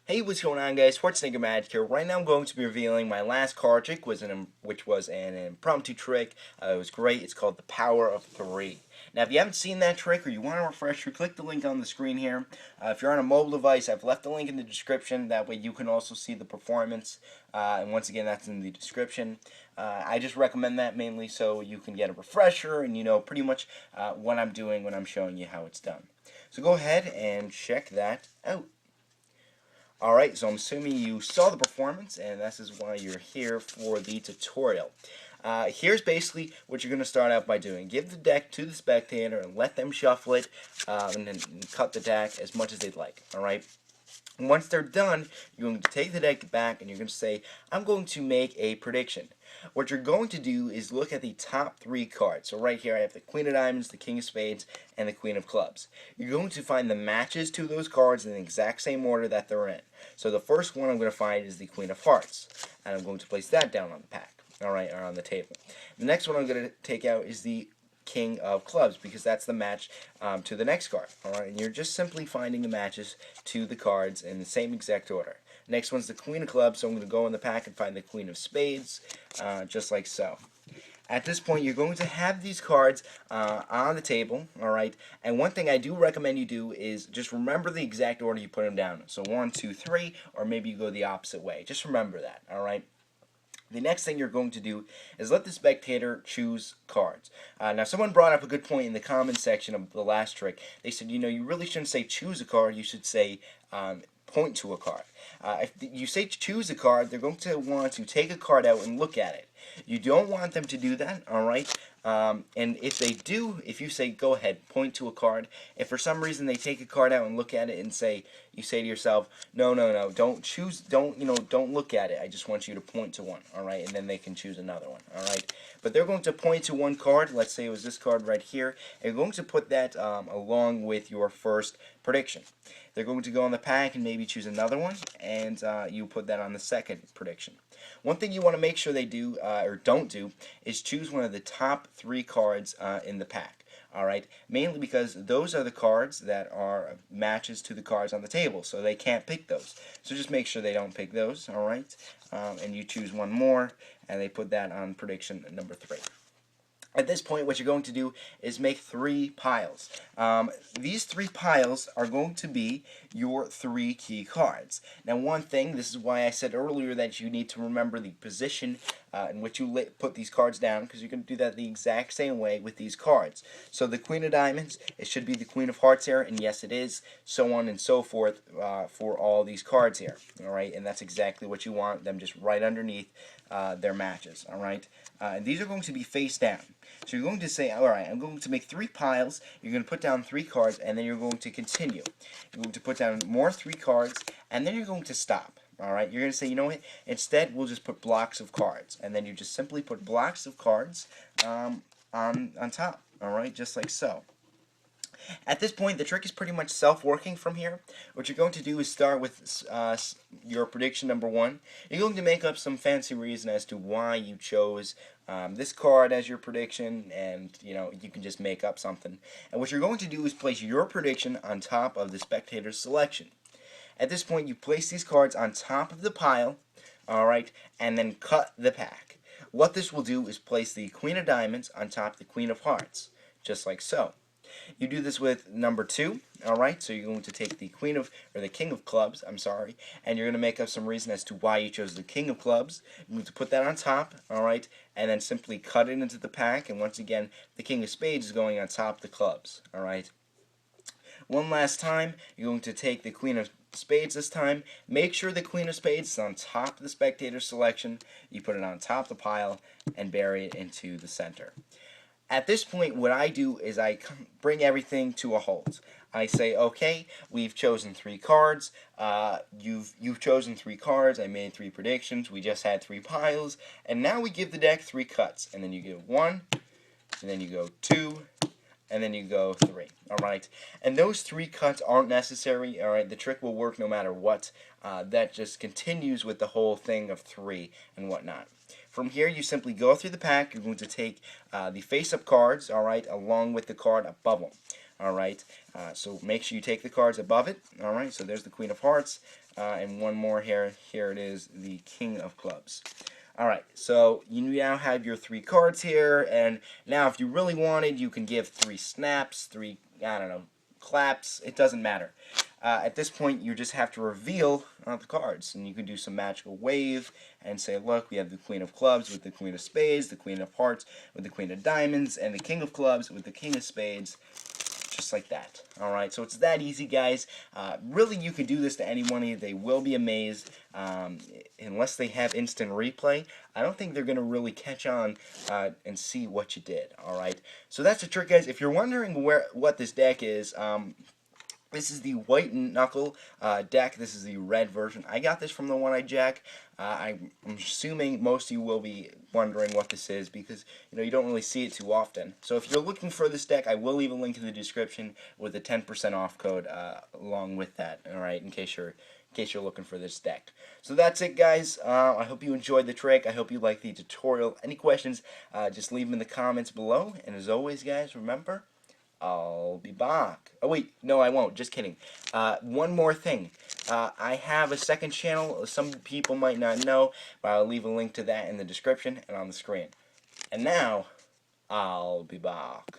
Hey, what's going on, guys? Schwarzenegger Magic here. Right now, I'm going to be revealing my last card trick, which was an impromptu trick. It was great. It's called the Power of Three. Now, if you haven't seen that trick or you want a refresher, click the link on the screen here. If you're on a mobile device, I've left the link in the description. That way, you can also see the performance. And once again, that's in the description. I just recommend that mainly so you can get a refresher and you know pretty much what I'm doing when I'm showing you how it's done. So go ahead and check that out. Alright, so I'm assuming you saw the performance, and this is why you're here for the tutorial. Here's basically what you're going to start out by doing. Give the deck to the spectator and let them shuffle it, and then cut the deck as much as they'd like. Alright? Once they're done, you're going to take the deck back and you're going to say, I'm going to make a prediction. What you're going to do is look at the top three cards. So right here I have the Queen of Diamonds, the King of Spades, and the Queen of Clubs. You're going to find the matches to those cards in the exact same order that they're in. So the first one I'm going to find is the Queen of Hearts. And I'm going to place that down on the pack. Alright, or on the table. The next one I'm going to take out is the King of Clubs, because that's the match to the next card. Alright, and you're just simply finding the matches to the cards in the same exact order. Next one's the Queen of Clubs, so I'm going to go in the pack and find the Queen of Spades, just like so. At this point, you're going to have these cards on the table, alright? And one thing I do recommend you do is just remember the exact order you put them down. So 1, 2, 3, or maybe you go the opposite way. Just remember that, alright? The next thing you're going to do is let the spectator choose cards. Now, someone brought up a good point in the comment section of the last trick. They said, you know, you really shouldn't say choose a card. You should say point to a card. If you say choose a card, they're going to want to take a card out and look at it. You don't want them to do that, alright? And if they do, if you say go ahead, point to a card, if for some reason they take a card out and look at it and say, you say to yourself, no, don't choose, don't look at it, I just want you to point to one, alright? And then they can choose another one, alright? But they're going to point to one card, let's say it was this card right here, and you're going to put that along with your first prediction. They're going to go on the pack and maybe choose another one, and you put that on the second prediction. One thing you want to make sure they do, or don't do, is choose one of the top three cards in the pack. Alright, mainly because those are the cards that are matches to the cards on the table, so they can't pick those. So just make sure they don't pick those, alright? And you choose one more, and they put that on prediction number 3. At this point, what you're going to do is make 3 piles. These 3 piles are going to be your 3 key cards. Now, one thing, this is why I said earlier that you need to remember the position in which you put these cards down, because you're going to do that the exact same way with these cards. So the Queen of Diamonds, it should be the Queen of Hearts here, and yes, it is, so on and so forth for all these cards here. Alright, and that's exactly what you want, them just right underneath their matches. Alright, and these are going to be face down. So you're going to say, alright, I'm going to make 3 piles, you're going to put down 3 cards, and then you're going to continue. You're going to put down more 3 cards, and then you're going to stop. Alright, you're going to say, you know what, instead we'll just put blocks of cards. And then you just simply put blocks of cards on top. Alright, just like so. At this point, the trick is pretty much self-working from here. What you're going to do is start with your prediction number 1. You're going to make up some fancy reason as to why you chose this card as your prediction, and you know, you can just make up something. And what you're going to do is place your prediction on top of the spectator's selection. At this point, you place these cards on top of the pile, alright, and then cut the pack. What this will do is place the Queen of Diamonds on top of the Queen of Hearts, just like so. You do this with number 2, alright, so you're going to take the King of Clubs, I'm sorry, and you're going to make up some reason as to why you chose the King of Clubs. You're going to put that on top, alright, and then simply cut it into the pack, and once again, the King of Spades is going on top of the clubs, alright. One last time, you're going to take the Queen of Spades this time. Make sure the Queen of Spades is on top of the spectator selection. You put it on top of the pile and bury it into the center. At this point, what I do is I bring everything to a halt. I say, okay, we've chosen 3 cards. You've chosen 3 cards. I made 3 predictions. We just had 3 piles, and now we give the deck 3 cuts. And then you go 1, and then you go 2, and then you go 3. Alright, and those 3 cuts aren't necessary. Alright, the trick will work no matter what. That just continues with the whole thing of 3 and whatnot. From here, you simply go through the pack. You're going to take the face-up cards, alright, along with the card above them. Alright, so make sure you take the cards above it. Alright, so there's the Queen of Hearts, and one more here. Here it is, the King of Clubs. Alright, so you now have your 3 cards here, and now if you really wanted, you can give 3 snaps, 3, I don't know, claps, it doesn't matter. At this point, you just have to reveal the cards, and you can do some magical wave and say, look, we have the Queen of Clubs with the Queen of Spades, the Queen of Hearts with the Queen of Diamonds, and the King of Clubs with the King of Spades, just like that. Alright, so it's that easy, guys. Really, you can do this to anyone. They will be amazed. Unless they have instant replay, I don't think they're going to really catch on and see what you did. Alright, so that's the trick, guys. If you're wondering what this deck is, this is the white Knuckle deck. This is the red version. I got this from the One-Eyed Jack. I'm assuming most of you will be wondering what this is because you don't really see it too often. So if you're looking for this deck, I will leave a link in the description with a 10% off code along with that. All right, in case you're looking for this deck. So that's it, guys. I hope you enjoyed the trick. I hope you liked the tutorial. Any questions, just leave them in the comments below. And as always, guys, remember, I'll be back. Oh, wait. No, I won't. Just kidding. One more thing. I have a second channel. Some people might not know, but I'll leave a link to that in the description and on the screen. And now, I'll be back.